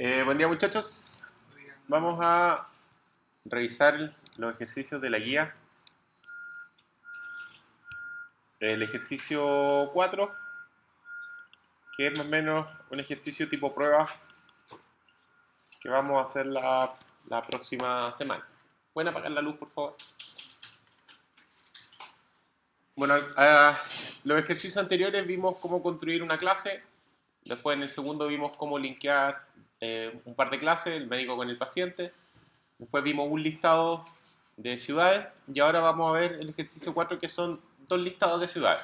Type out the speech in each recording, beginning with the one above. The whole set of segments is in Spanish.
Buen día muchachos, vamos a revisar los ejercicios de la guía. El ejercicio 4, que es más o menos un ejercicio tipo prueba que vamos a hacer la próxima semana. ¿Pueden apagar la luz por favor? Bueno, los ejercicios anteriores vimos cómo construir una clase, después en el segundo vimos cómo linkear un par de clases, el médico con el paciente. Después vimos un listado de ciudades y ahora vamos a ver el ejercicio 4 que son dos listados de ciudades.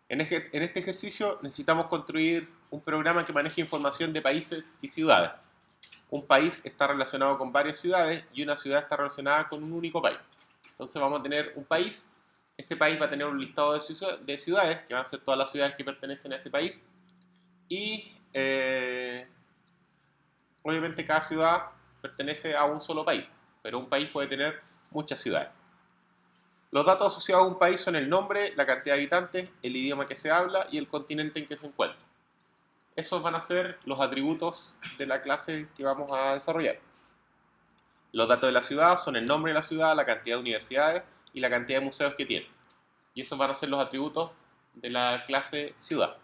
En este ejercicio necesitamos construir un programa que maneje información de países y ciudades. Un país está relacionado con varias ciudades y una ciudad está relacionada con un único país. Entonces vamos a tener un país, ese país va a tener un listado de ciudades, que van a ser todas las ciudades que pertenecen a ese país, y obviamente cada ciudad pertenece a un solo país, pero un país puede tener muchas ciudades. Los datos asociados a un país son el nombre, la cantidad de habitantes, el idioma que se habla y el continente en que se encuentra. Esos van a ser los atributos de la clase que vamos a desarrollar. Los datos de la ciudad son el nombre de la ciudad, la cantidad de universidades y la cantidad de museos que tiene. Y esos van a ser los atributos de la clase ciudad.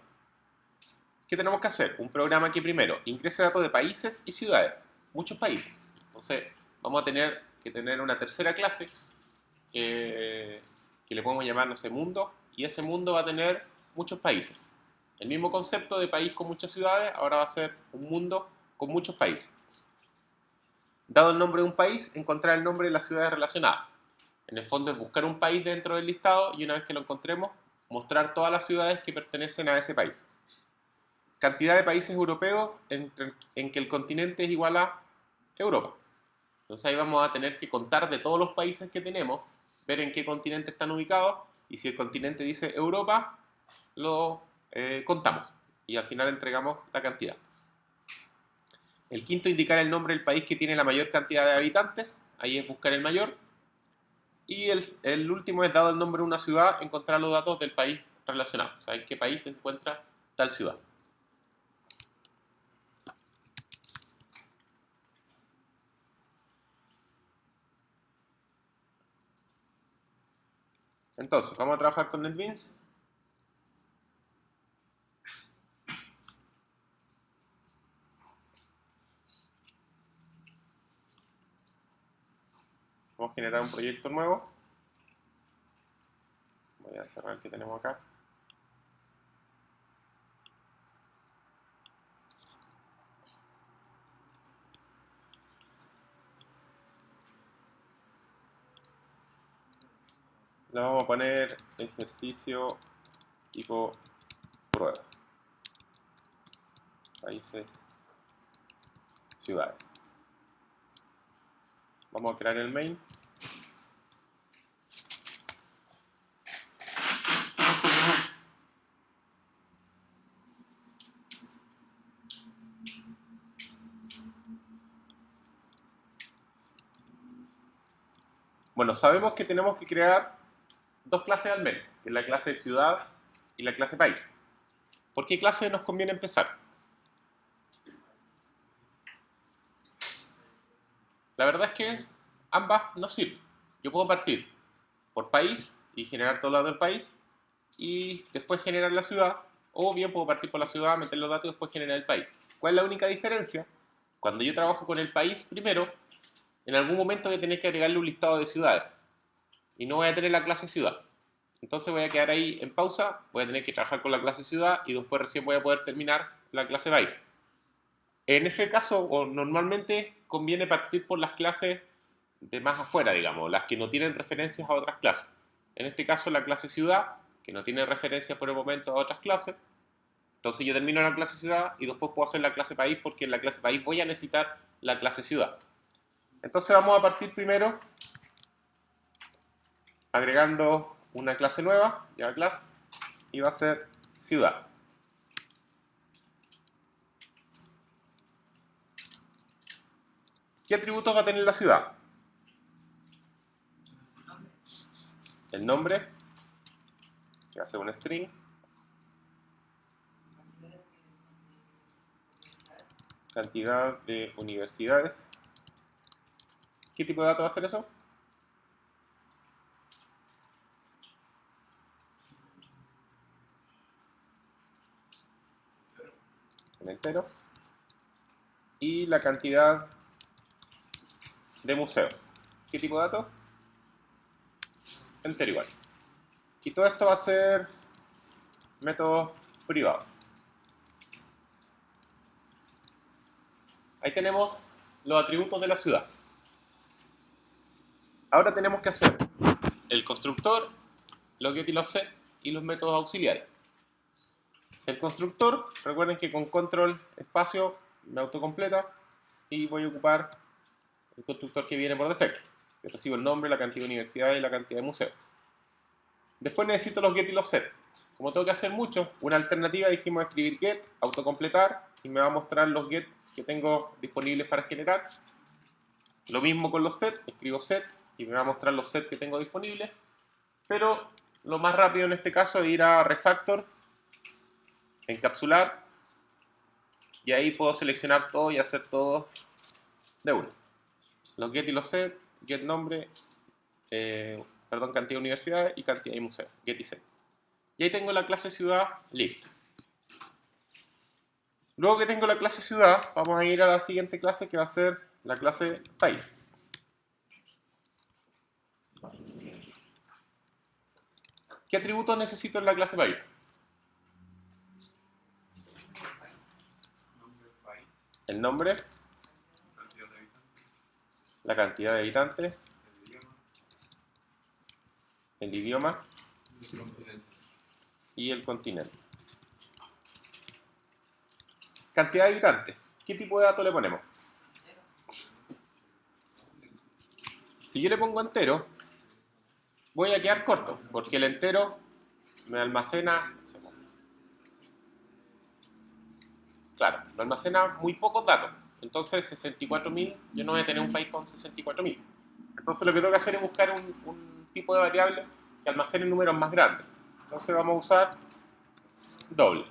¿Qué tenemos que hacer? Un programa que primero ingrese datos de países y ciudades. Muchos países. Entonces vamos a tener que tener una tercera clase que le podemos llamar, no sé, mundo, y ese mundo va a tener muchos países. El mismo concepto de país con muchas ciudades ahora va a ser un mundo con muchos países. Dado el nombre de un país, encontrar el nombre de las ciudades relacionadas. En el fondo es buscar un país dentro del listado y una vez que lo encontremos, mostrar todas las ciudades que pertenecen a ese país. Cantidad de países europeos en que el continente es igual a Europa. Entonces ahí vamos a tener que contar de todos los países que tenemos, ver en qué continente están ubicados y si el continente dice Europa, lo contamos y al final entregamos la cantidad. El quinto, indicar el nombre del país que tiene la mayor cantidad de habitantes, ahí es buscar el mayor. Y el último es, dado el nombre de una ciudad, encontrar los datos del país relacionado, o sea, en qué país se encuentra tal ciudad. Entonces, vamos a trabajar con NetBeans. Vamos a generar un proyecto nuevo. Voy a cerrar el que tenemos acá. Le vamos a poner ejercicio tipo prueba. Países, ciudades. Vamos a crear el main. Bueno, sabemos que tenemos que crear dos clases al menos, que es la clase ciudad y la clase país. ¿Por qué clase nos conviene empezar? La verdad es que ambas nos sirven. Yo puedo partir por país y generar todos los datos del país y después generar la ciudad, o bien puedo partir por la ciudad, meter los datos y después generar el país. ¿Cuál es la única diferencia? Cuando yo trabajo con el país primero, en algún momento voy a tener que agregarle un listado de ciudades y no voy a tener la clase ciudad. Entonces voy a quedar ahí en pausa, voy a tener que trabajar con la clase ciudad y después recién voy a poder terminar la clase país. En ese caso, o normalmente conviene partir por las clases de más afuera, digamos, las que no tienen referencias a otras clases. En este caso, la clase ciudad, que no tiene referencias por el momento a otras clases. Entonces yo termino la clase ciudad y después puedo hacer la clase país porque en la clase país voy a necesitar la clase ciudad. Entonces vamos a partir primero agregando una clase nueva, Java Class, y va a ser ciudad. ¿Qué atributos va a tener la ciudad? El nombre, que va a ser un string. cantidad de universidades. ¿Qué tipo de dato va a ser eso? En entero. Y la cantidad de museos. ¿Qué tipo de dato? Entero igual. Y todo esto va a ser métodos privados. Ahí tenemos los atributos de la ciudad. Ahora tenemos que hacer el constructor, los get y los set y los métodos auxiliares. El constructor, recuerden que con control espacio me autocompleta y voy a ocupar el constructor que viene por defecto. Yo recibo el nombre, la cantidad de universidades y la cantidad de museos. Después necesito los get y los set. Como tengo que hacer muchos, una alternativa dijimos escribir get, autocompletar y me va a mostrar los get que tengo disponibles para generar. Lo mismo con los set, escribo set y me va a mostrar los set que tengo disponibles. Pero lo más rápido en este caso es ir a refactor, encapsular y ahí puedo seleccionar todo y hacer todo de uno. Los get y los set, get nombre, cantidad de universidades y cantidad de museos, get y set. Y ahí tengo la clase ciudad lista. Luego que tengo la clase ciudad, vamos a ir a la siguiente clase que va a ser la clase país. ¿Qué atributos necesito en la clase país? El nombre, la cantidad de habitantes, el idioma y el continente. Cantidad de habitantes. ¿Qué tipo de dato le ponemos? Si yo le pongo entero, voy a quedar corto, porque el entero me almacena, claro, me almacena muy pocos datos. Entonces 64.000, yo no voy a tener un país con 64.000. Entonces lo que tengo que hacer es buscar un tipo de variable que almacene números más grandes. Entonces vamos a usar doble.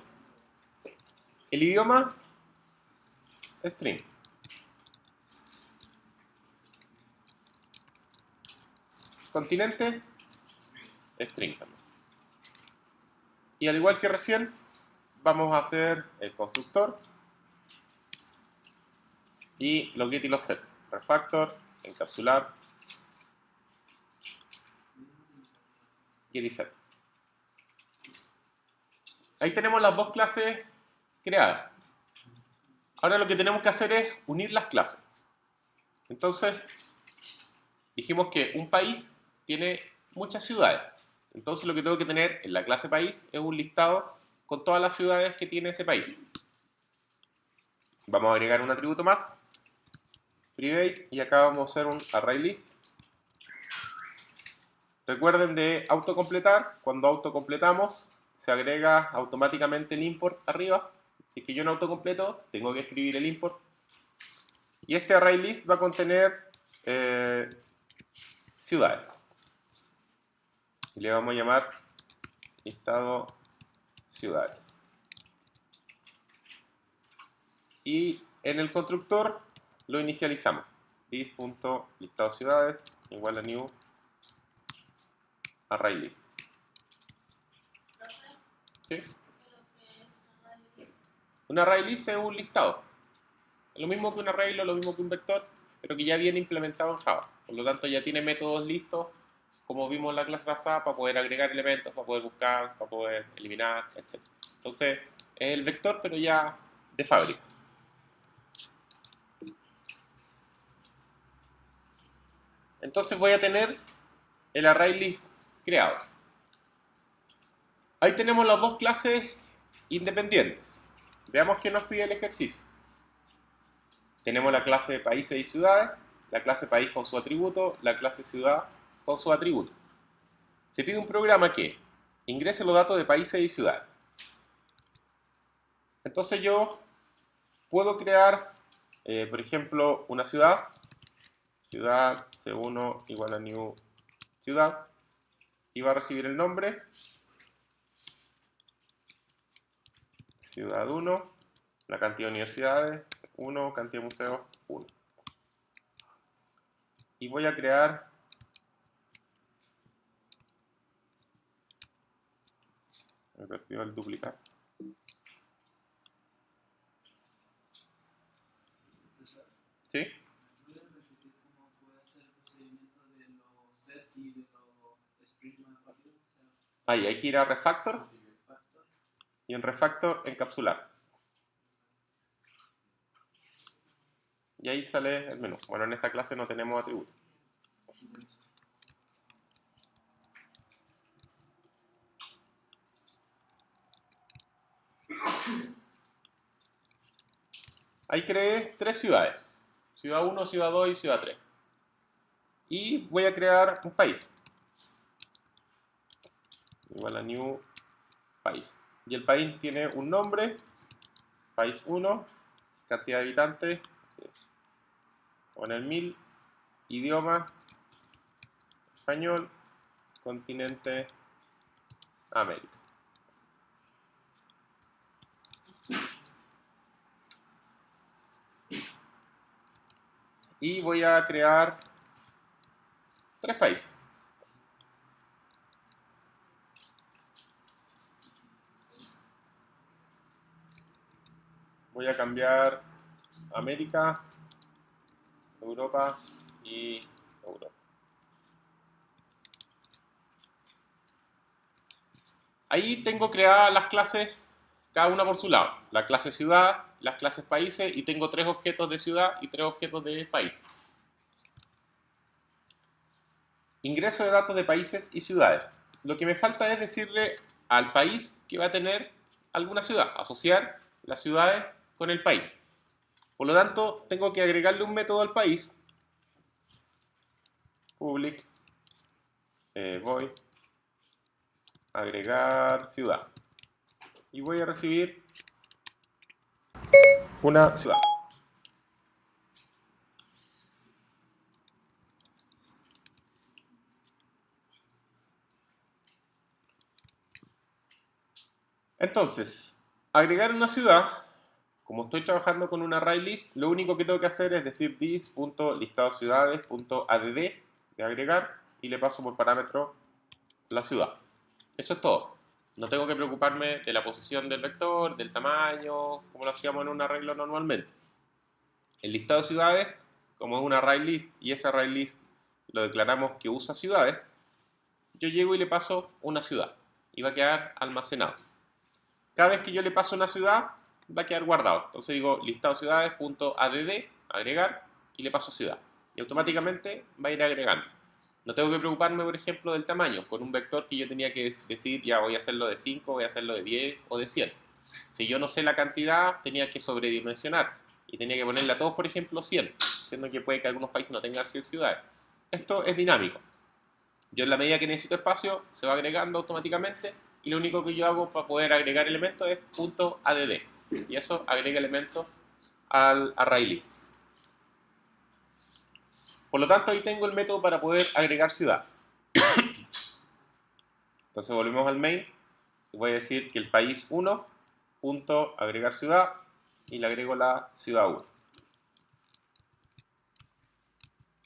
El idioma, string. Continente, string también. Y al igual que recién, vamos a hacer el constructor y los get y los set. Refactor, encapsular, get y set. Ahí tenemos las dos clases creadas. Ahora lo que tenemos que hacer es unir las clases. Entonces, dijimos que un país tiene muchas ciudades. Entonces lo que tengo que tener en la clase país es un listado con todas las ciudades que tiene ese país. Vamos a agregar un atributo más, private, y acá vamos a hacer un array list. Recuerden de autocompletar, cuando autocompletamos se agrega automáticamente el import arriba. Si es que yo no autocompleto, tengo que escribir el import. Y este array list va a contener ciudades. Y le vamos a llamar listado ciudades. Y en el constructor lo inicializamos. This.listado ciudades igual a new array list. ¿Sí? Un array list es un listado. Es lo mismo que un array, lo mismo que un vector, pero que ya viene implementado en Java. Por lo tanto, ya tiene métodos listos, como vimos en la clase pasada, para poder agregar elementos, para poder buscar, para poder eliminar, etc. Entonces, es el vector, pero ya de fábrica. Entonces voy a tener el array list creado. Ahí tenemos las dos clases independientes. Veamos qué nos pide el ejercicio. Tenemos la clase de países y ciudades, la clase país con su atributo, la clase ciudad con su atributo. Se pide un programa que ingrese los datos de países y ciudades. Entonces yo puedo crear, por ejemplo, una ciudad, ciudad C1 igual a new ciudad, y va a recibir el nombre, ciudad 1, La cantidad de universidades, 1, cantidad de museos, 1. Y voy a crear el duplicar. ¿Sí? Ahí hay que ir a refactor y en refactor encapsular. Y ahí sale el menú. Bueno, en esta clase no tenemos atributos. Ahí creé 3 ciudades. Ciudad 1, ciudad 2 y ciudad 3. Y voy a crear un país. Igual a new país. Y el país tiene un nombre, país 1, cantidad de habitantes, poner 1000, idioma, español, continente, América. Y voy a crear 3 países. Voy a cambiar América, Europa y Europa. Ahí tengo creadas las clases, cada una por su lado. La clase ciudad, las clases países, y tengo 3 objetos de ciudad y 3 objetos de país. Ingreso de datos de países y ciudades. Lo que me falta es decirle al país que va a tener alguna ciudad, asociar las ciudades con el país. Por lo tanto, tengo que agregarle un método al país, public, voy agregar ciudad, y voy a recibir una ciudad. Entonces, agregar una ciudad, como estoy trabajando con un array list, lo único que tengo que hacer es decir this.listadoCiudades.add de agregar y le paso por parámetro la ciudad. Eso es todo. No tengo que preocuparme de la posición del vector, del tamaño, como lo hacíamos en un arreglo normalmente. El listado de ciudades, como es un array list y ese array list lo declaramos que usa ciudades, yo llego y le paso una ciudad y va a quedar almacenado. Cada vez que yo le paso una ciudad, va a quedar guardado. Entonces digo listado ciudades.add, agregar, y le paso ciudad. Y automáticamente va a ir agregando. No tengo que preocuparme, por ejemplo, del tamaño, con un vector que yo tenía que decir, ya voy a hacerlo de 5, voy a hacerlo de 10 o de 100. Si yo no sé la cantidad, tenía que sobredimensionar y tenía que ponerle a todos, por ejemplo, 100, siendo que puede que algunos países no tengan 100 ciudades. Esto es dinámico. Yo en la medida que necesito espacio, se va agregando automáticamente y lo único que yo hago para poder agregar elementos es .add y eso agrega elementos al array list. Por lo tanto, ahí tengo el método para poder agregar ciudad. Entonces volvemos al main y voy a decir que el país 1, agregar ciudad, y le agrego la ciudad 1.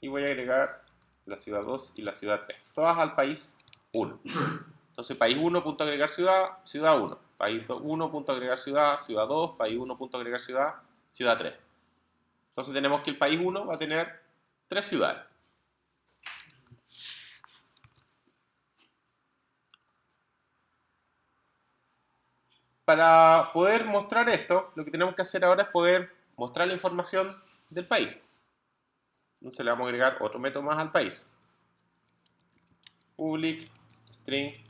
Y voy a agregar la ciudad 2 y la ciudad 3, todas al país 1. Entonces país 1, agregar ciudad, ciudad 1. País 1, agregar ciudad, ciudad 2. País 1, agregar ciudad, ciudad 3. Entonces tenemos que el país 1 va a tener 3 ciudades. Para poder mostrar esto, lo que tenemos que hacer ahora es poder mostrar la información del país. Entonces le vamos a agregar otro método más al país. Public string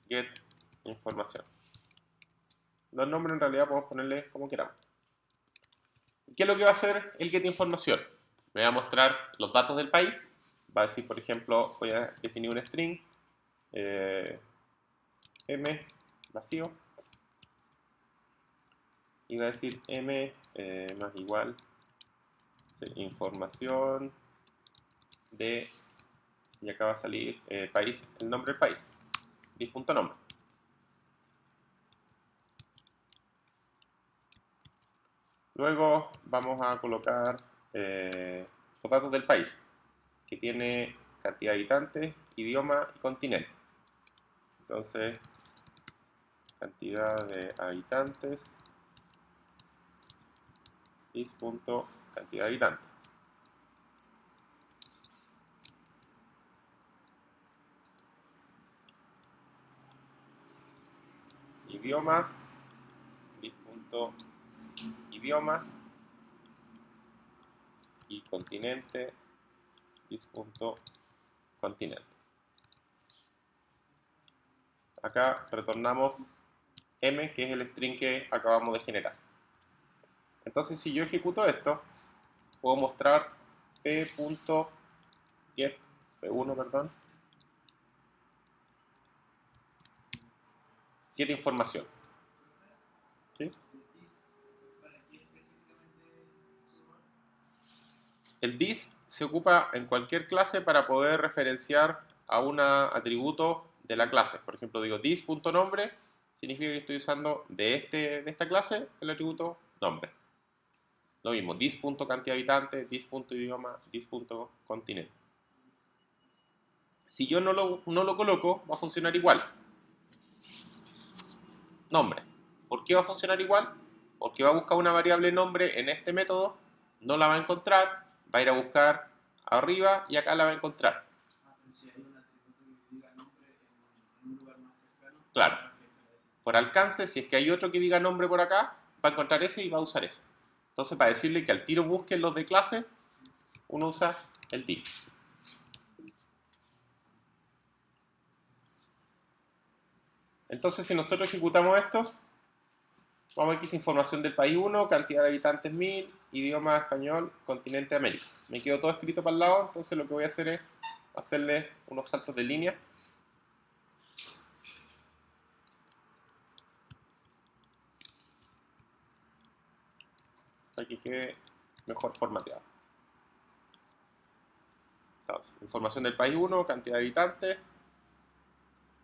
get información. Los nombres en realidad podemos ponerle como queramos. ¿Qué es lo que va a hacer el get información? Me va a mostrar los datos del país. Va a decir, por ejemplo, voy a definir un string m vacío y va a decir m más igual información de, y acá va a salir país, el nombre del país, dis.nombre. Luego vamos a colocar los datos del país, que tiene cantidad de habitantes, idioma y continente. Entonces, cantidad de habitantes, is.cantidad de habitantes. Idioma, is.idioma, y continente, is.continente. Acá retornamos m, que es el string que acabamos de generar. Entonces, si yo ejecuto esto, puedo mostrar p.get, p1, perdón, get información. ¿Sí? El this se ocupa en cualquier clase para poder referenciar a un atributo de la clase. Por ejemplo, digo this.nombre, significa que estoy usando de esta clase el atributo nombre. Lo mismo, this.cantidad de habitantes, this.idioma, this.continente. Si yo no lo coloco, va a funcionar igual. Nombre. ¿Por qué va a funcionar igual? Porque va a buscar una variable nombre en este método, no la va a encontrar, va a ir a buscar arriba y acá la va a encontrar. Si hay un atributo que diga nombre en un lugar más cercano. Claro. Por alcance, si es que hay otro que diga nombre por acá, va a encontrar ese y va a usar ese. Entonces, para decirle que al tiro busquen los de clase, uno usa el this. Entonces, si nosotros ejecutamos esto, vamos a ver que es información del país 1, cantidad de habitantes 1000, idioma español, continente América. Me quedó todo escrito para el lado, entonces lo que voy a hacer es hacerle unos saltos de línea. Para que quede mejor formateado. Entonces, información del país 1, cantidad de habitantes,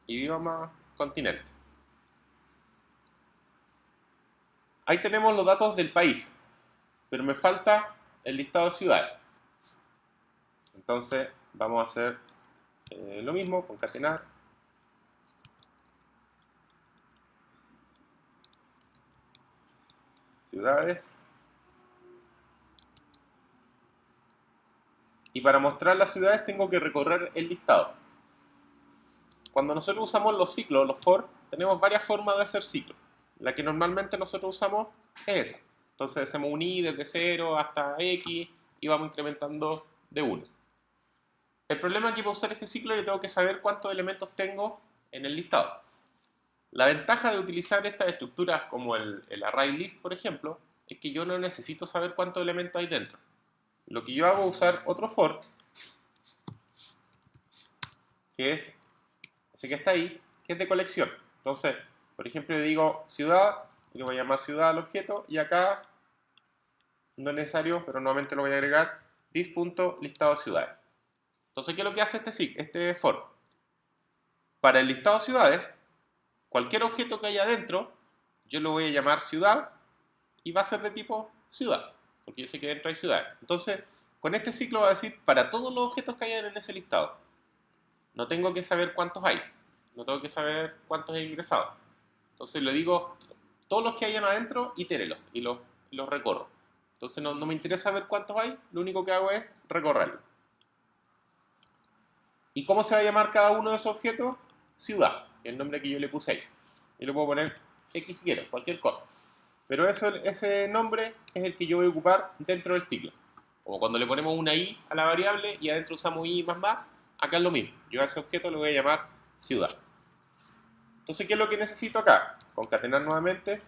idioma, continente. Ahí tenemos los datos del país, pero me falta el listado de ciudades. Entonces vamos a hacer lo mismo, concatenar ciudades. Y para mostrar las ciudades tengo que recorrer el listado. Cuando nosotros usamos los ciclos, los for, tenemos varias formas de hacer ciclos. La que normalmente nosotros usamos es esa. Entonces hacemos un i desde 0 hasta x y vamos incrementando de 1. El problema es que para usar ese ciclo yo tengo que saber cuántos elementos tengo en el listado. La ventaja de utilizar estas estructuras como el array list, por ejemplo, es que yo no necesito saber cuántos elementos hay dentro. Lo que yo hago es usar otro for, que es ese que está ahí, que es de colección. Entonces, por ejemplo, yo digo ciudad, yo voy a llamar ciudad al objeto, y acá, no es necesario, pero nuevamente lo voy a agregar, this.listado de ciudades. Entonces, ¿qué es lo que hace este for? Para el listado de ciudades, cualquier objeto que haya dentro, yo lo voy a llamar ciudad, y va a ser de tipo ciudad, porque yo sé que dentro hay ciudades. Entonces, con este ciclo va a decir para todos los objetos que hayan en ese listado. No tengo que saber cuántos hay, no tengo que saber cuántos he ingresado. Entonces le digo, todos los que hayan adentro, itérelos y los recorro. Entonces no me interesa ver cuántos hay, lo único que hago es recorrerlos. ¿Y cómo se va a llamar cada uno de esos objetos? Ciudad, que es el nombre que yo le puse ahí. Y le puedo poner X si quiero, cualquier cosa. Pero ese nombre es el que yo voy a ocupar dentro del ciclo. Como cuando le ponemos una i a la variable y adentro usamos i más, acá es lo mismo. Yo a ese objeto le voy a llamar ciudad. Entonces, ¿qué es lo que necesito acá? Concatenar nuevamente.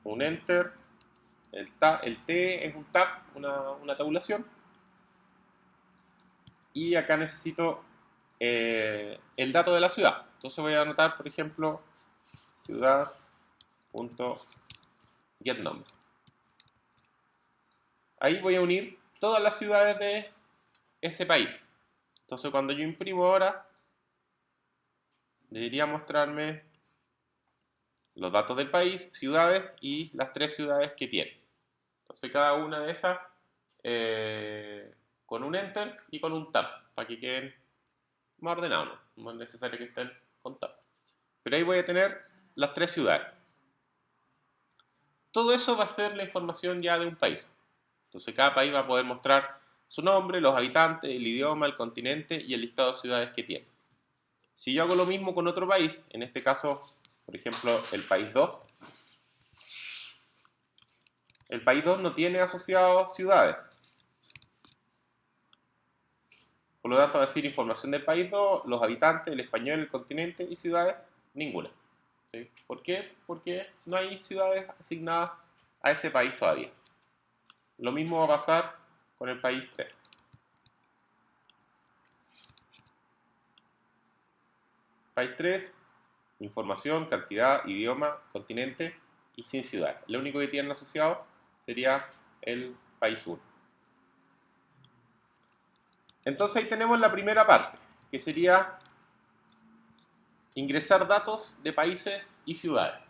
Un enter. El t es un tab, una tabulación. Y acá necesito el dato de la ciudad. Entonces voy a anotar, por ejemplo, ciudad.getNumber. Ahí voy a unir todas las ciudades de ese país. Entonces cuando yo imprimo ahora, debería mostrarme los datos del país, ciudades y las 3 ciudades que tiene. Entonces cada una de esas con un enter y con un tab para que queden más ordenados, no es necesario que estén con tab. Pero ahí voy a tener las 3 ciudades. Todo eso va a ser la información ya de un país. Entonces cada país va a poder mostrar su nombre, los habitantes, el idioma, el continente y el listado de ciudades que tiene. Si yo hago lo mismo con otro país, en este caso, por ejemplo, el país 2, el país 2 no tiene asociados ciudades. Por lo tanto, va a decir información del país 2, los habitantes, el español, el continente y ciudades, ninguna. ¿Sí? ¿Por qué? Porque no hay ciudades asignadas a ese país todavía. Lo mismo va a pasar con el país 3. País 3, información, cantidad, idioma, continente y sin ciudad. Lo único que tienen asociado sería el país 1. Entonces ahí tenemos la primera parte, que sería ingresar datos de países y ciudades.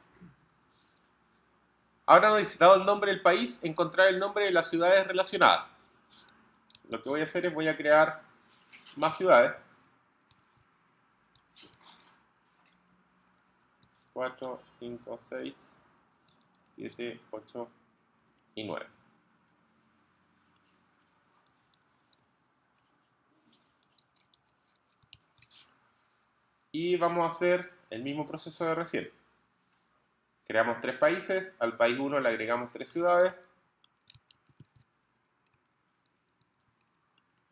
Ahora necesitado el nombre del país, encontrar el nombre de las ciudades relacionadas. Lo que voy a hacer es voy a crear más ciudades. 4, 5, 6, 7, 8 y 9. Y vamos a hacer el mismo proceso de recién. Creamos 3 países, al país 1 le agregamos 3 ciudades,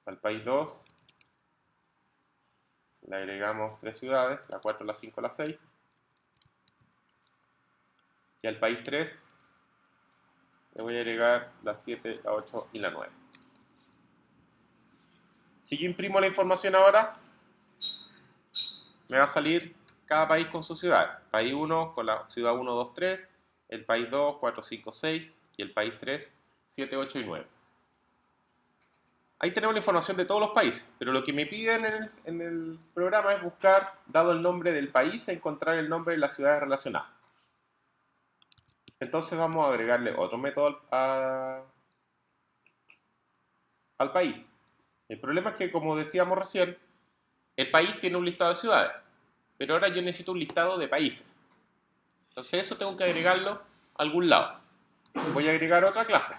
al país 2 le agregamos 3 ciudades, la 4, la 5, la 6, y al país 3 le voy a agregar la 7, la 8 y la 9. Si yo imprimo la información ahora, me va a salir cada país con su ciudad. País 1 con la ciudad 1, 2, 3, el país 2, 4, 5, 6 y el país 3, 7, 8 y 9. Ahí tenemos la información de todos los países, pero lo que me piden en el programa es buscar, dado el nombre del país, encontrar el nombre de las ciudades relacionadas. Entonces vamos a agregarle otro método al país. El problema es que, como decíamos recién, el país tiene un listado de ciudades, pero ahora yo necesito un listado de países. Entonces eso tengo que agregarlo a algún lado. Voy a agregar otra clase.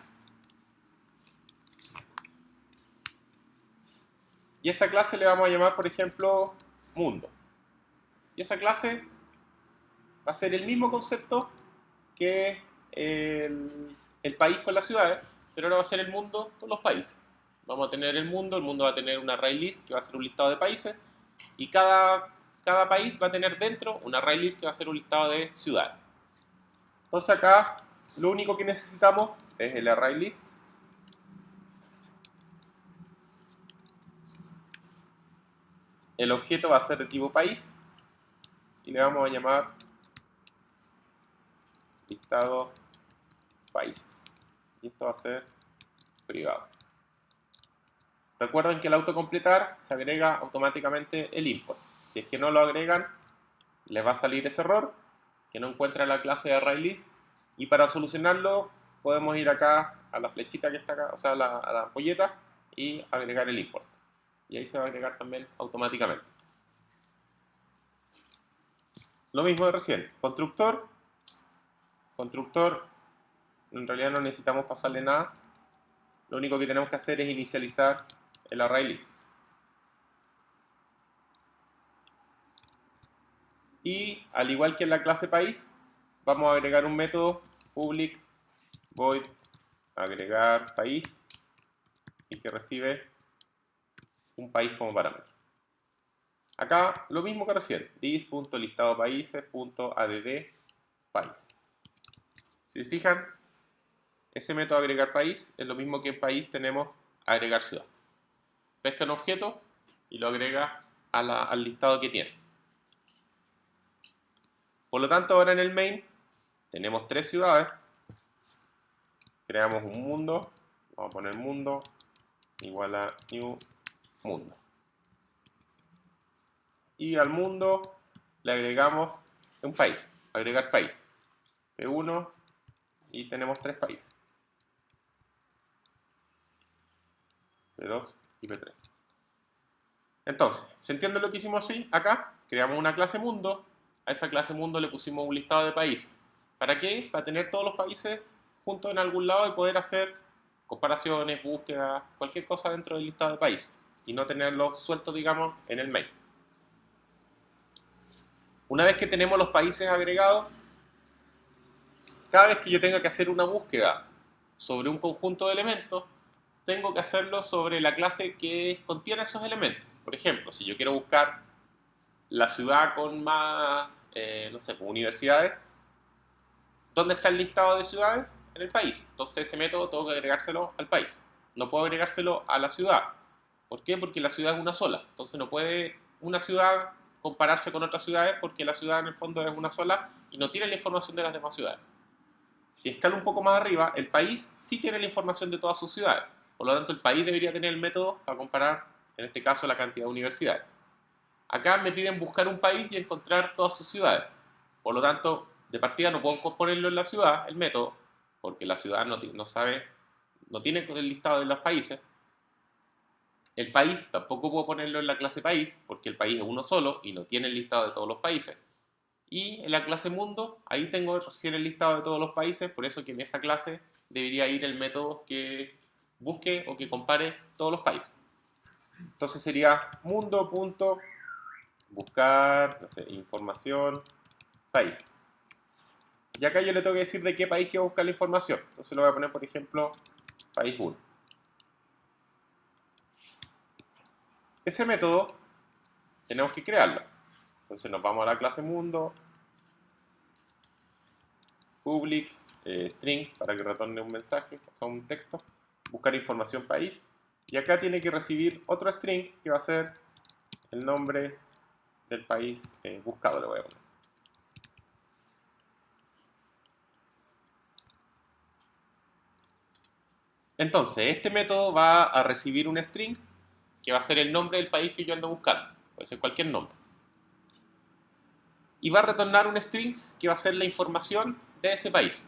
Y esta clase le vamos a llamar, por ejemplo, mundo. Y esa clase va a ser el mismo concepto que el país con las ciudades, pero ahora va a ser el mundo con los países. Vamos a tener el mundo va a tener un array list que va a ser un listado de países, y cada país va a tener dentro un array list que va a ser un listado de ciudades. Entonces acá lo único que necesitamos es el array list. El objeto va a ser de tipo país y le vamos a llamar listado países. Y esto va a ser privado. Recuerden que al autocompletar se agrega automáticamente el import. Si es que no lo agregan, les va a salir ese error que no encuentra la clase de ArrayList, y para solucionarlo podemos ir acá a la flechita que está acá, o sea, a la ampolleta, y agregar el import. Y ahí se va a agregar también automáticamente. Lo mismo de recién, constructor, en realidad no necesitamos pasarle nada, lo único que tenemos que hacer es inicializar el ArrayList. Y al igual que en la clase país, vamos a agregar un método public void agregar país y que recibe un país como parámetro. Acá lo mismo que recién, dis.listadopaíses.add país. Si se fijan, ese método agregar país es lo mismo que en país tenemos agregar ciudad. Pesca un objeto y lo agrega al listado que tiene. Por lo tanto, ahora en el main tenemos 3 ciudades. Creamos un mundo. Vamos a poner mundo igual a new mundo. Y al mundo le agregamos un país. Agregar país. P1 y tenemos 3 países. P2 y P3. Entonces, ¿se entiende lo que hicimos así? Acá creamos una clase mundo, a esa clase mundo le pusimos un listado de países. ¿Para qué? Para tener todos los países juntos en algún lado y poder hacer comparaciones, búsquedas, cualquier cosa dentro del listado de países y no tenerlos sueltos, digamos, en el mail. Una vez que tenemos los países agregados, cada vez que yo tenga que hacer una búsqueda sobre un conjunto de elementos, tengo que hacerlo sobre la clase que contiene esos elementos. Por ejemplo, si yo quiero buscar la ciudad con más, no sé, universidades, ¿dónde está el listado de ciudades? En el país. Entonces ese método tengo que agregárselo al país. No puedo agregárselo a la ciudad. ¿Por qué? Porque la ciudad es una sola. Entonces no puede una ciudad compararse con otras ciudades porque la ciudad en el fondo es una sola y no tiene la información de las demás ciudades. Si escalo un poco más arriba, el país sí tiene la información de todas sus ciudades. Por lo tanto, el país debería tener el método para comparar, en este caso, la cantidad de universidades. Acá me piden buscar un país y encontrar todas sus ciudades. Por lo tanto, de partida no puedo ponerlo en la ciudad, el método, porque la ciudad no sabe, no tiene el listado de los países. El país tampoco puedo ponerlo en la clase país, porque el país es uno solo y no tiene el listado de todos los países. Y en la clase mundo, ahí tengo recién el listado de todos los países, por eso que en esa clase debería ir el método que busque o que compare todos los países. Entonces sería mundo.buscar, no sé, información, país. Y acá yo le tengo que decir de qué país quiero buscar la información. Entonces lo voy a poner, por ejemplo, país 1. Ese método tenemos que crearlo. Entonces nos vamos a la clase mundo, public, string, para que retorne un mensaje, o sea, un texto, buscar información país. Y acá tiene que recibir otro string que va a ser el nombre del país buscado, le voy a poner. Entonces, este método va a recibir un string que va a ser el nombre del país que yo ando buscando. Puede ser cualquier nombre. Y va a retornar un string que va a ser la información de ese país.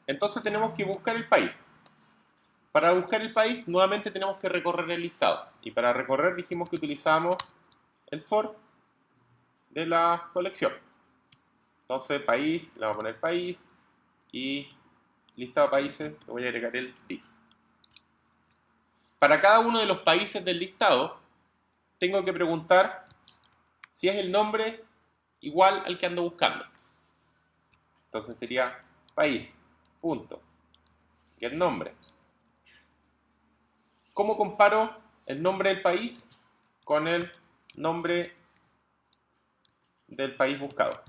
Entonces tenemos que buscar el país. Para buscar el país, nuevamente tenemos que recorrer el listado. Y para recorrer dijimos que utilizamos el for de la colección. Entonces, país, le vamos a poner país y listado de países, le voy a agregar el país. Para cada uno de los países del listado, tengo que preguntar si es el nombre igual al que ando buscando. Entonces sería país, punto, get nombre. ¿Cómo comparo el nombre del país con el nombre del país buscado?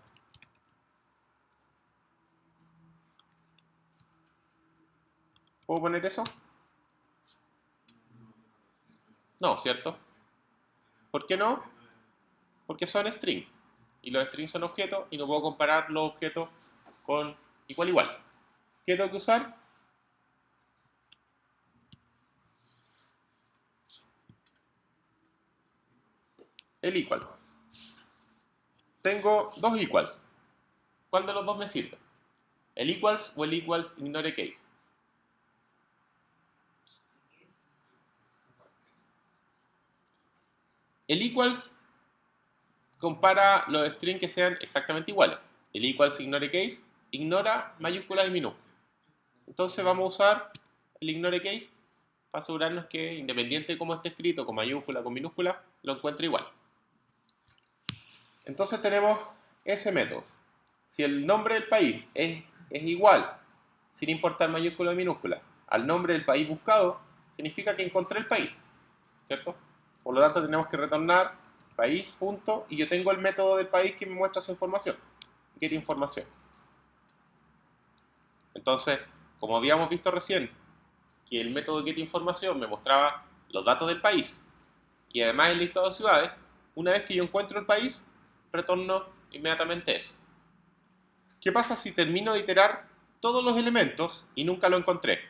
¿Puedo poner eso? No, ¿cierto? ¿Por qué no? Porque son string. Y los strings son objetos y no puedo comparar los objetos con igual. ¿Qué tengo que usar? El equals. Tengo dos equals. ¿Cuál de los dos me sirve? ¿El equals o el equals ignore case? El equals compara los strings que sean exactamente iguales. El equals ignore case ignora mayúsculas y minúsculas. Entonces vamos a usar el ignore case para asegurarnos que independiente de cómo esté escrito, con mayúscula, con minúscula, lo encuentre igual. Entonces tenemos ese método. Si el nombre del país es igual, sin importar mayúscula o minúscula, al nombre del país buscado, significa que encontré el país, ¿cierto? Por lo tanto tenemos que retornar país, punto, y yo tengo el método del país que me muestra su información, get información. Entonces, como habíamos visto recién, que el método get información me mostraba los datos del país y además el listado de ciudades, una vez que yo encuentro el país, retorno inmediatamente eso. ¿Qué pasa si termino de iterar todos los elementos y nunca lo encontré?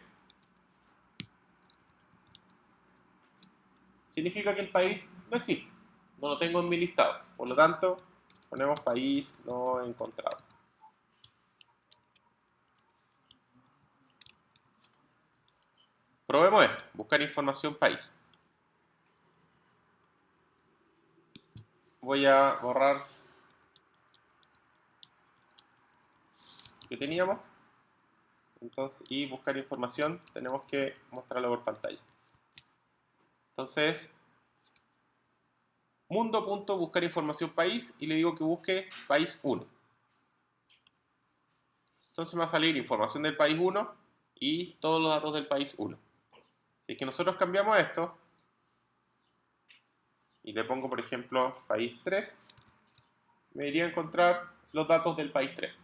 Significa que el país no existe, no lo tengo en mi listado. Por lo tanto, ponemos país no encontrado. Probemos esto, buscar información país. Voy a borrar que teníamos. Entonces, y buscar información, tenemos que mostrarlo por pantalla. Entonces, mundo.buscar información país y le digo que busque país 1. Entonces me va a salir información del país 1 y todos los datos del país 1. Si es que nosotros cambiamos esto y le pongo, por ejemplo, país 3, me iría a encontrar los datos del país 3.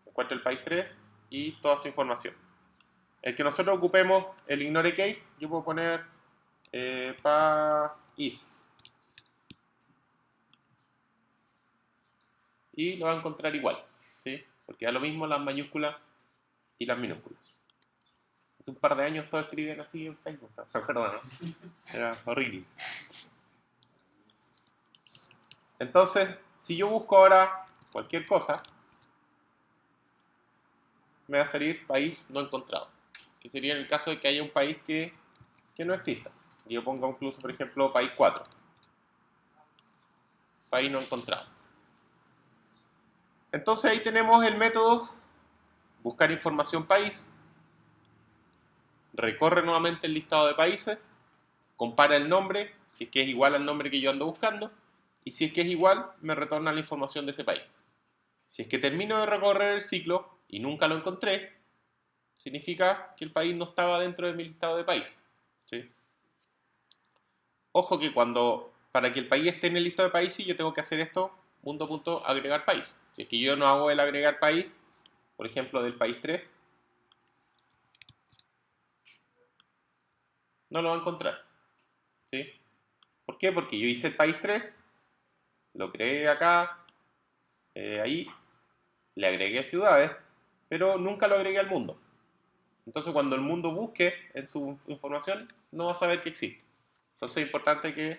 Encuentro el país 3 y toda su información. El que nosotros ocupemos el ignore case, yo puedo poner país. Y lo va a encontrar igual, ¿sí? Porque da lo mismo las mayúsculas y las minúsculas. Hace un par de años todos escribían así en Facebook, perdón, ¿no? Era horrible. Entonces, si yo busco ahora cualquier cosa, me va a salir país no encontrado, que sería en el caso de que haya un país que no exista. Yo pongo incluso, por ejemplo, país 4, país no encontrado. Entonces ahí tenemos el método buscar información país, recorre nuevamente el listado de países, compara el nombre, si es que es igual al nombre que yo ando buscando, y si es que es igual, me retorna la información de ese país. Si es que termino de recorrer el ciclo y nunca lo encontré, significa que el país no estaba dentro de mi listado de países, ¿sí? Ojo que para que el país esté en el listado de países, yo tengo que hacer esto, mundo.agregar país. Si es que yo no hago el agregar país, por ejemplo, del país 3, no lo va a encontrar, ¿sí? ¿Por qué? Porque yo hice el país 3, lo creé acá, ahí, le agregué ciudades, pero nunca lo agregué al mundo. Entonces cuando el mundo busque en su información, no va a saber que existe. Entonces es importante que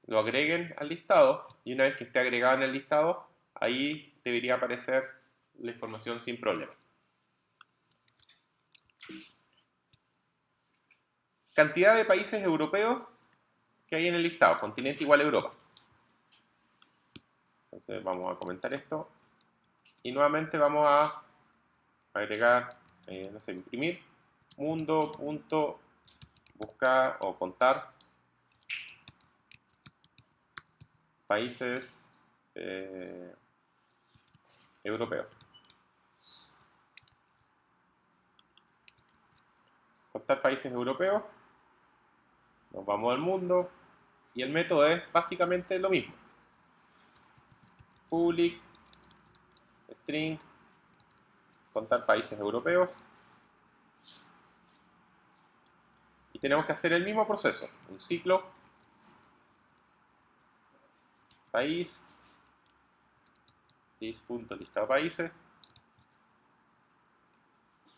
lo agreguen al listado y una vez que esté agregado en el listado, ahí debería aparecer la información sin problema. Cantidad de países europeos que hay en el listado, continente igual a Europa. Entonces vamos a comentar esto y nuevamente vamos a agregar, no sé, imprimir mundo.buscar o contar países europeos. Contar países europeos, nos vamos al mundo y el método es básicamente lo mismo. Public string contar países europeos y tenemos que hacer el mismo proceso, un ciclo país listado de países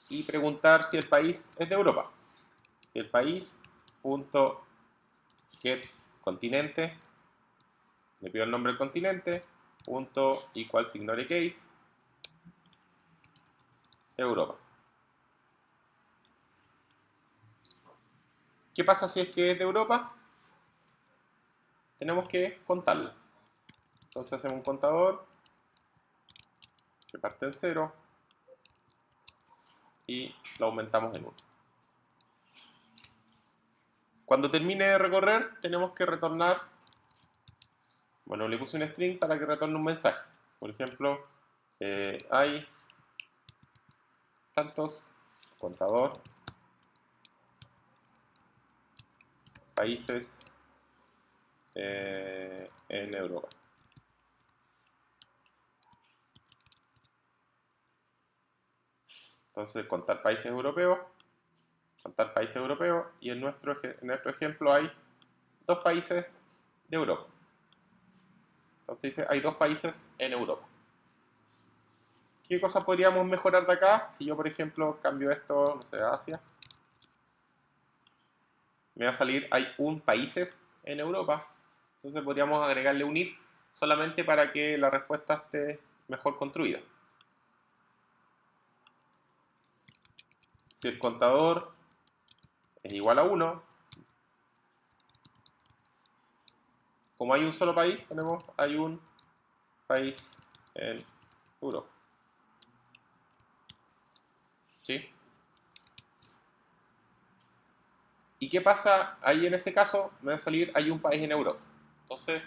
y preguntar si el país es de Europa. Si el país get continente, le pido el nombre del continente, equals ignore case, Europa. ¿Qué pasa si es que es de Europa? Tenemos que contarlo. Entonces hacemos un contador que parte en 0 y lo aumentamos en 1. Cuando termine de recorrer, tenemos que retornar, bueno, le puse un string para que retorne un mensaje. Por ejemplo, hay tantos, contador, países en Europa. Entonces, contar países europeos y en nuestro ejemplo hay 2 países de Europa. Entonces dice, hay 2 países en Europa. ¿Qué cosas podríamos mejorar de acá? Si yo, por ejemplo, cambio esto, no sé, a Asia, me va a salir, hay un países en Europa. Entonces podríamos agregarle un if solamente para que la respuesta esté mejor construida. Si el contador es igual a 1. Como hay un solo país, tenemos hay un país en Europa. ¿Sí? ¿Y qué pasa? Ahí en ese caso me va a salir hay un país en Europa. Entonces,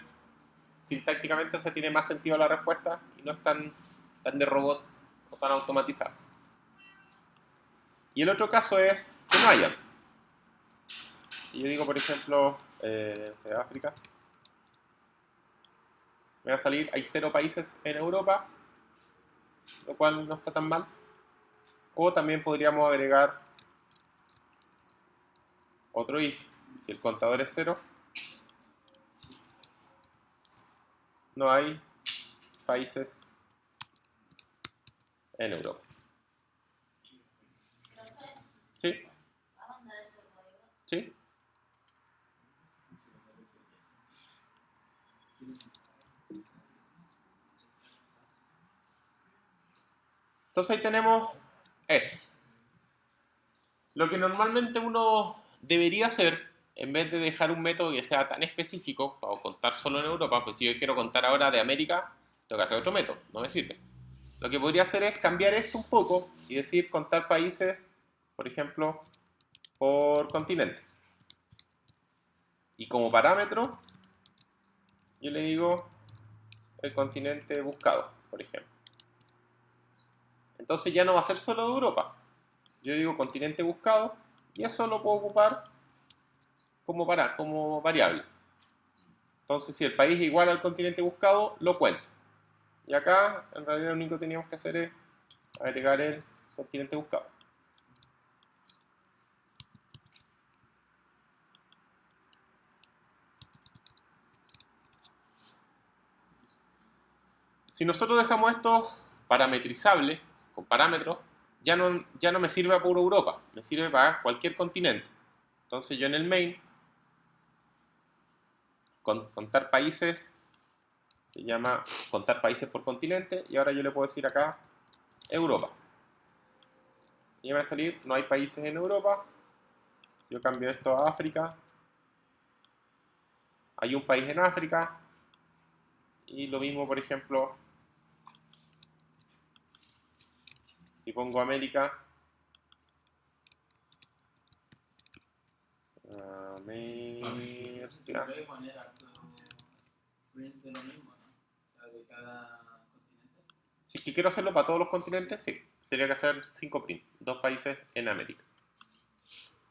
sintácticamente se tiene más sentido la respuesta y no es tan de robot o tan automatizado. Y el otro caso es que no haya. Si yo digo, por ejemplo, África, me va a salir hay 0 países en Europa, lo cual no está tan mal. O también podríamos agregar otro if. Si el contador es 0, no hay países en Europa. ¿Sí? ¿Sí? Entonces ahí tenemos eso. Lo que normalmente uno debería hacer, en vez de dejar un método que sea tan específico, para contar solo en Europa, pues si yo quiero contar ahora de América, tengo que hacer otro método, no me sirve. Lo que podría hacer es cambiar esto un poco y decir contar países, por ejemplo, por continente. Y como parámetro, yo le digo el continente buscado, por ejemplo. Entonces ya no va a ser solo de Europa. Yo digo continente buscado y eso lo puedo ocupar como variable. Entonces, si el país es igual al continente buscado, lo cuento. Y acá, en realidad, lo único que teníamos que hacer es agregar el continente buscado. Si nosotros dejamos esto parametrizable, con parámetros, ya no me sirve para puro Europa, me sirve para cualquier continente. Entonces yo en el main, contar países, se llama contar países por continente, y ahora yo le puedo decir acá Europa. Y me va a salir, no hay países en Europa. Yo cambio esto a África. Hay un país en África. Y lo mismo, por ejemplo, si pongo América. América. Puede poner harto print de lo mismo, ¿no? O sea, de cada continente. Si es que quiero hacerlo para todos los continentes, sí. Tendría que hacer 5 print, 2 países en América.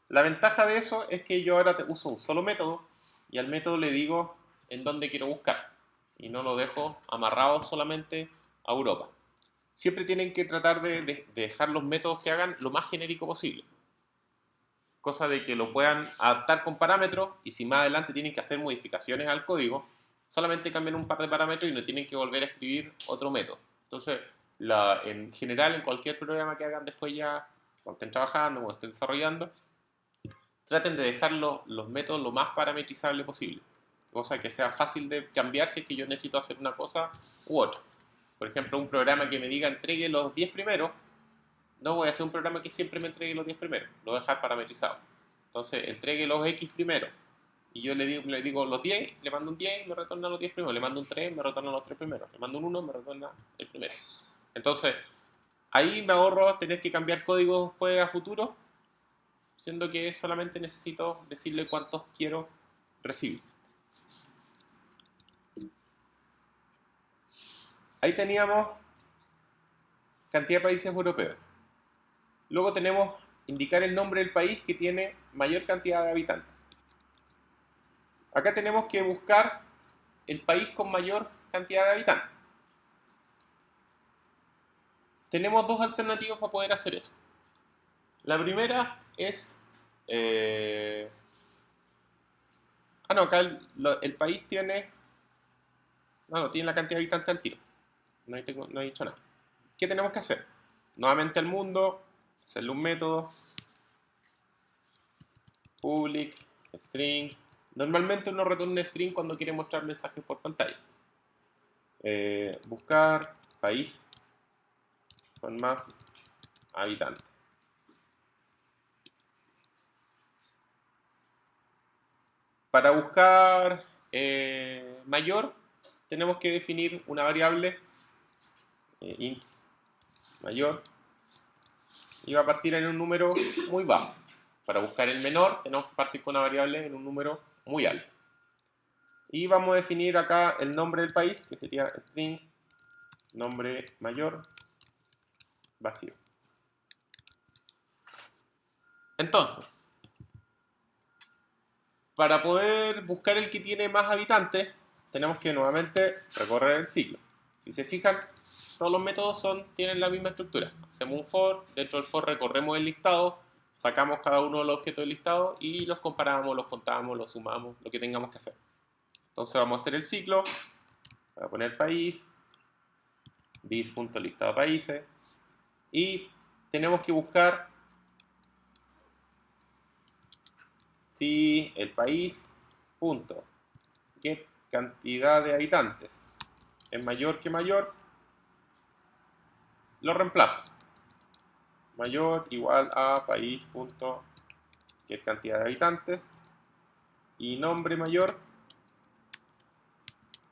La ventaja de eso es que yo ahora uso un solo método y al método le digo en dónde quiero buscar y no lo dejo amarrado solamente a Europa. Siempre tienen que tratar de dejar los métodos que hagan lo más genérico posible, cosa de que lo puedan adaptar con parámetros y si más adelante tienen que hacer modificaciones al código, solamente cambian un par de parámetros y no tienen que volver a escribir otro método. Entonces, en general, en cualquier programa que hagan después ya, cuando estén trabajando, cuando estén desarrollando, traten de dejar los métodos lo más parametrizable posible, cosa que sea fácil de cambiar si es que yo necesito hacer una cosa u otra. Por ejemplo, un programa que me diga entregue los 10 primeros, no voy a hacer un programa que siempre me entregue los 10 primeros, lo voy a dejar parametrizado. Entonces, entregue los X primero. Y yo le digo los 10, le mando un 10 y me retorna los 10 primeros. Le mando un 3, me retorna los 3 primeros. Le mando un 1, me retorna el primero. Entonces, ahí me ahorro tener que cambiar código después a futuro, siendo que solamente necesito decirle cuántos quiero recibir. Ahí teníamos cantidad de países europeos. Luego tenemos indicar el nombre del país que tiene mayor cantidad de habitantes. Acá tenemos que buscar el país con mayor cantidad de habitantes. Tenemos dos alternativas para poder hacer eso. La primera es... no, acá el país tiene... No tiene la cantidad de habitantes al tiro. No he dicho nada. ¿Qué tenemos que hacer? Nuevamente al mundo, hacerle un método, public, string. Normalmente uno retorna un string cuando quiere mostrar mensajes por pantalla. Buscar país con más habitantes. Para buscar mayor, tenemos que definir una variable int mayor y va a partir en un número muy bajo. Para buscar el menor, tenemos que partir con una variable en un número muy alto. Y vamos a definir acá el nombre del país, que sería string nombre mayor vacío. Entonces, para poder buscar el que tiene más habitantes, tenemos que nuevamente recorrer el ciclo. Si se fijan, todos los métodos tienen la misma estructura. Hacemos un for, dentro del for recorremos el listado, sacamos cada uno de los objetos del listado y los comparamos, los contamos, los sumamos, lo que tengamos que hacer. Entonces vamos a hacer el ciclo, voy a poner país, dir.listado países, y tenemos que buscar si el país punto get cantidad de habitantes es mayor que mayor, lo reemplazo. Mayor igual a país punto get cantidad de habitantes y nombre mayor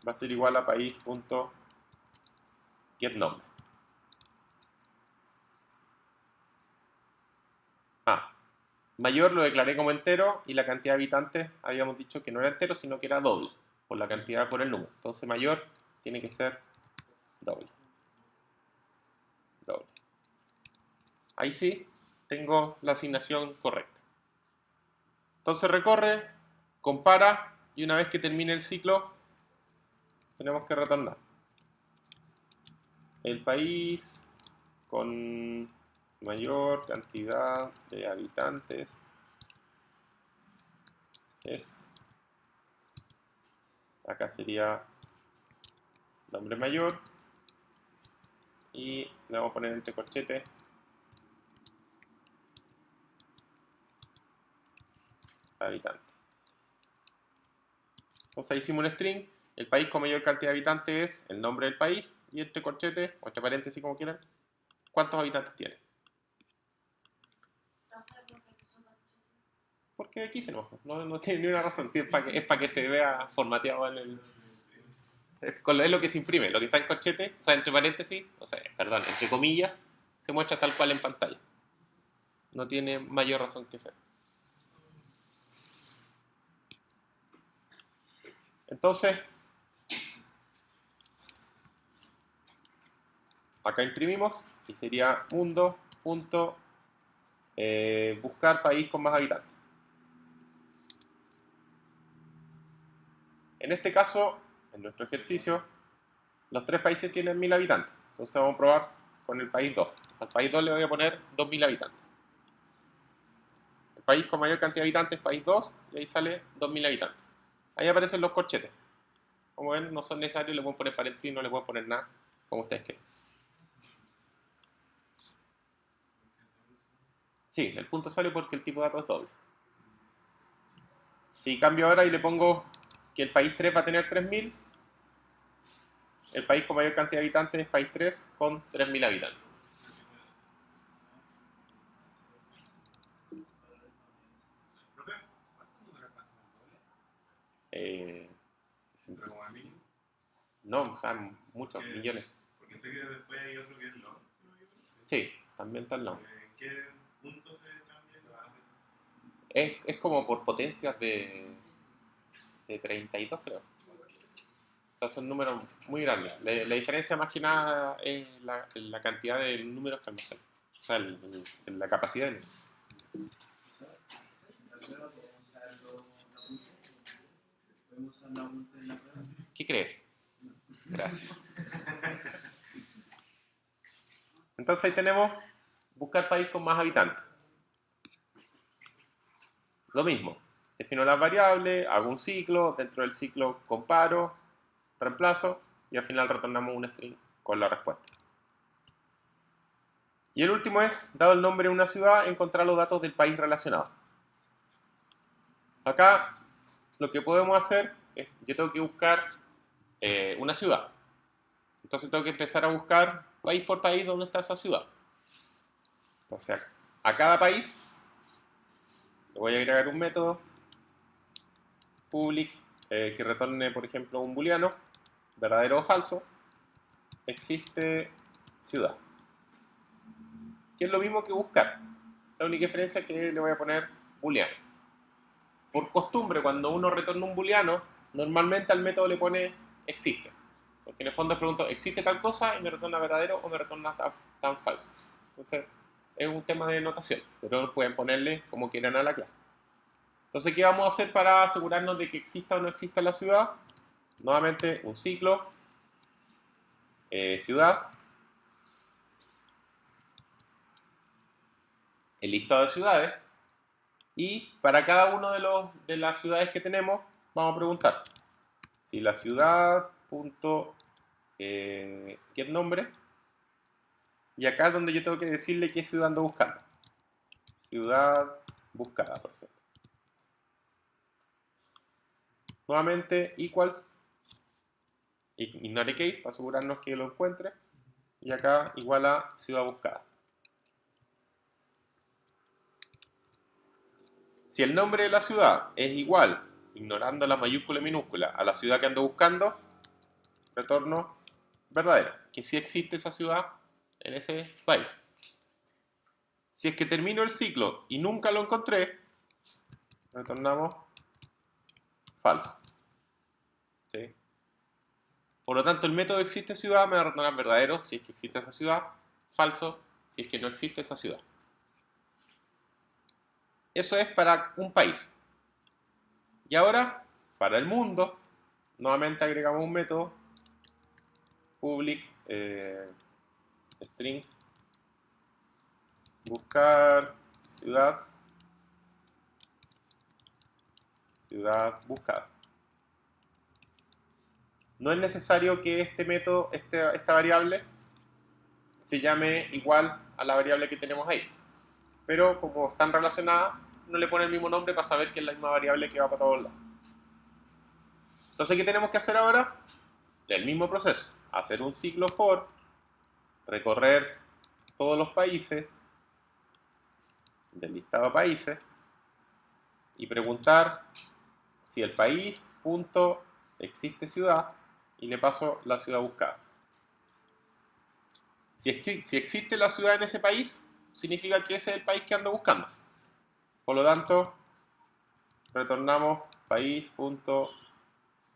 va a ser igual a país punto get nombre. Mayor lo declaré como entero y la cantidad de habitantes habíamos dicho que no era entero, sino que era doble, por la cantidad por el número. Entonces mayor tiene que ser doble. Doble. Ahí sí tengo la asignación correcta. Entonces recorre, compara y una vez que termine el ciclo tenemos que retornar el país con mayor cantidad de habitantes es, acá sería nombre mayor y le vamos a poner entre corchetes habitantes. Entonces ahí hicimos un string, el país con mayor cantidad de habitantes es el nombre del país y entre corchetes o entre paréntesis como quieran, ¿cuántos habitantes tiene? Porque aquí se enoja, no tiene ni una razón, sí, es para que se vea formateado en el... Es lo que se imprime, lo que está en corchete, o sea, entre paréntesis, o sea, perdón, entre comillas, se muestra tal cual en pantalla. No tiene mayor razón que ser. Entonces, acá imprimimos y sería mundo punto buscar país con más habitantes. En este caso, en nuestro ejercicio, los tres países tienen 1000 habitantes. Entonces vamos a probar con el país 2. Al país 2 le voy a poner 2000 habitantes. El país con mayor cantidad de habitantes es país 2 y ahí sale 2000 habitantes. Ahí aparecen los corchetes. Como ven, no son necesarios, le pueden poner paréntesis, no le pueden poner nada, como ustedes quieran. Sí, el punto sale porque el tipo de datos es doble. Si cambio ahora y le pongo que el país 3 va a tener 3000, el país con mayor cantidad de habitantes es país 3 con 3000 habitantes. ¿Pero como el mínimo? No, o sea, muchos, millones. Porque sé que después hay otro que es long. Sí, también está el long. ¿En qué punto se cambia eso? Es como por potencias de 32, creo. O sea, son números muy grandes. La diferencia más que nada es la cantidad de números que almacenan. O sea, la capacidad de números. ¿Qué crees? Gracias. Entonces ahí tenemos buscar país con más habitantes. Lo mismo, defino las variables, hago un ciclo, dentro del ciclo comparo, reemplazo y al final retornamos un string con la respuesta. Y el último es, dado el nombre de una ciudad, encontrar los datos del país relacionado. Acá lo que podemos hacer es, yo tengo que buscar una ciudad. Entonces tengo que empezar a buscar país por país dónde está esa ciudad. O sea, a cada país le voy a agregar un método public, que retorne, por ejemplo, un booleano, verdadero o falso, existe ciudad. Que es lo mismo que buscar. La única diferencia es que le voy a poner booleano. Por costumbre, cuando uno retorna un booleano, normalmente al método le pone existe. Porque en el fondo pregunto, ¿existe tal cosa? Y me retorna verdadero o me retorna tan falso. Entonces, es un tema de notación, pero pueden ponerle como quieran a la clase. Entonces, ¿qué vamos a hacer para asegurarnos de que exista o no exista la ciudad? Nuevamente, un ciclo, ciudad, el listado de ciudades, y para cada uno de las ciudades que tenemos, vamos a preguntar si la ciudad punto getNombre, y acá es donde yo tengo que decirle qué ciudad ando buscando. Ciudad buscada, por ejemplo. Nuevamente, equals, ignore case para asegurarnos que lo encuentre, y acá igual a ciudad buscada. Si el nombre de la ciudad es igual, ignorando la mayúscula y minúscula, a la ciudad que ando buscando, retorno verdadero, que sí existe esa ciudad en ese país. Si es que termino el ciclo y nunca lo encontré, retornamos falso. ¿Sí? Por lo tanto, el método existe ciudad me va a retornar verdadero si es que existe esa ciudad, falso si es que no existe esa ciudad. Eso es para un país. Y ahora, para el mundo, nuevamente agregamos un método public string buscar ciudad buscada. No es necesario que este método, esta variable, se llame igual a la variable que tenemos ahí. Pero como están relacionadas, no le pone el mismo nombre para saber que es la misma variable que va para todos lados. Entonces, ¿qué tenemos que hacer ahora? El mismo proceso. Hacer un ciclo for, recorrer todos los países del listado de países y preguntar si el país punto existe ciudad y le paso la ciudad buscada. Si existe la ciudad en ese país, significa que ese es el país que ando buscando. Por lo tanto, retornamos país punto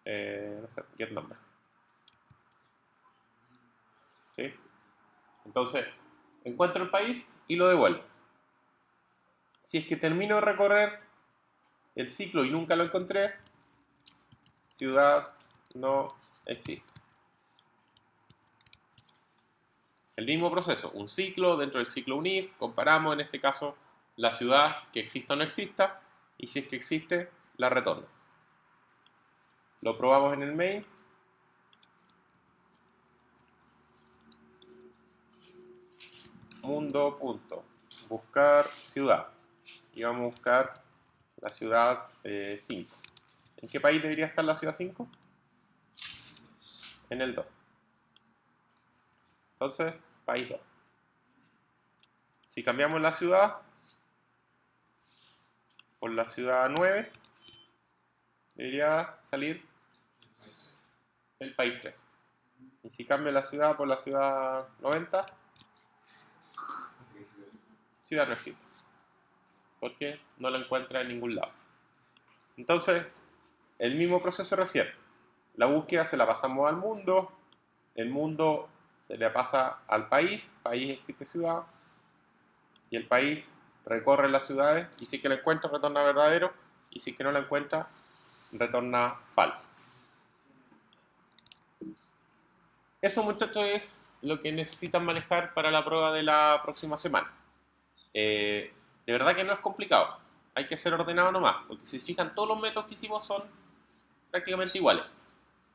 no sé, getNumber. ¿Sí? Entonces, encuentro el país y lo devuelvo. Si es que termino de recorrer el ciclo y nunca lo encontré, ciudad no existe. El mismo proceso, un ciclo, dentro del ciclo un if, comparamos en este caso la ciudad que exista o no exista, y si es que existe, la retorno. Lo probamos en el main. Mundo.buscar ciudad. Y vamos a buscar la ciudad 5. ¿En qué país debería estar la ciudad 5? En el 2. Entonces, país 2. Si cambiamos la ciudad por la ciudad 9, debería salir el país 3. Y si cambio la ciudad por la ciudad 90, ciudad no existe. Porque no la encuentra en ningún lado. Entonces, el mismo proceso recién. La búsqueda se la pasamos al mundo, el mundo se le pasa al país existe ciudad, y el país recorre las ciudades, y si que la encuentra retorna verdadero, y si que no la encuentra retorna falso. Eso, muchachos, es lo que necesitan manejar para la prueba de la próxima semana. De verdad que no es complicado, hay que ser ordenado nomás, porque si se fijan todos los métodos que hicimos son prácticamente iguales.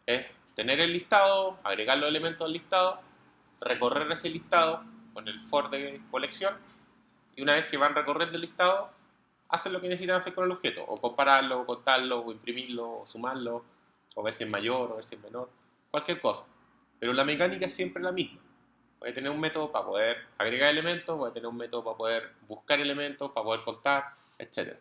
Es tener el listado, agregar los elementos del listado, recorrer ese listado con el for de colección, y una vez que van recorriendo el listado, hacen lo que necesitan hacer con el objeto, o compararlo, o contarlo, o imprimirlo, o sumarlo, o ver si es mayor, o ver si es menor, cualquier cosa. Pero la mecánica es siempre la misma. Voy a tener un método para poder agregar elementos, voy a tener un método para poder buscar elementos, para poder contar, etc.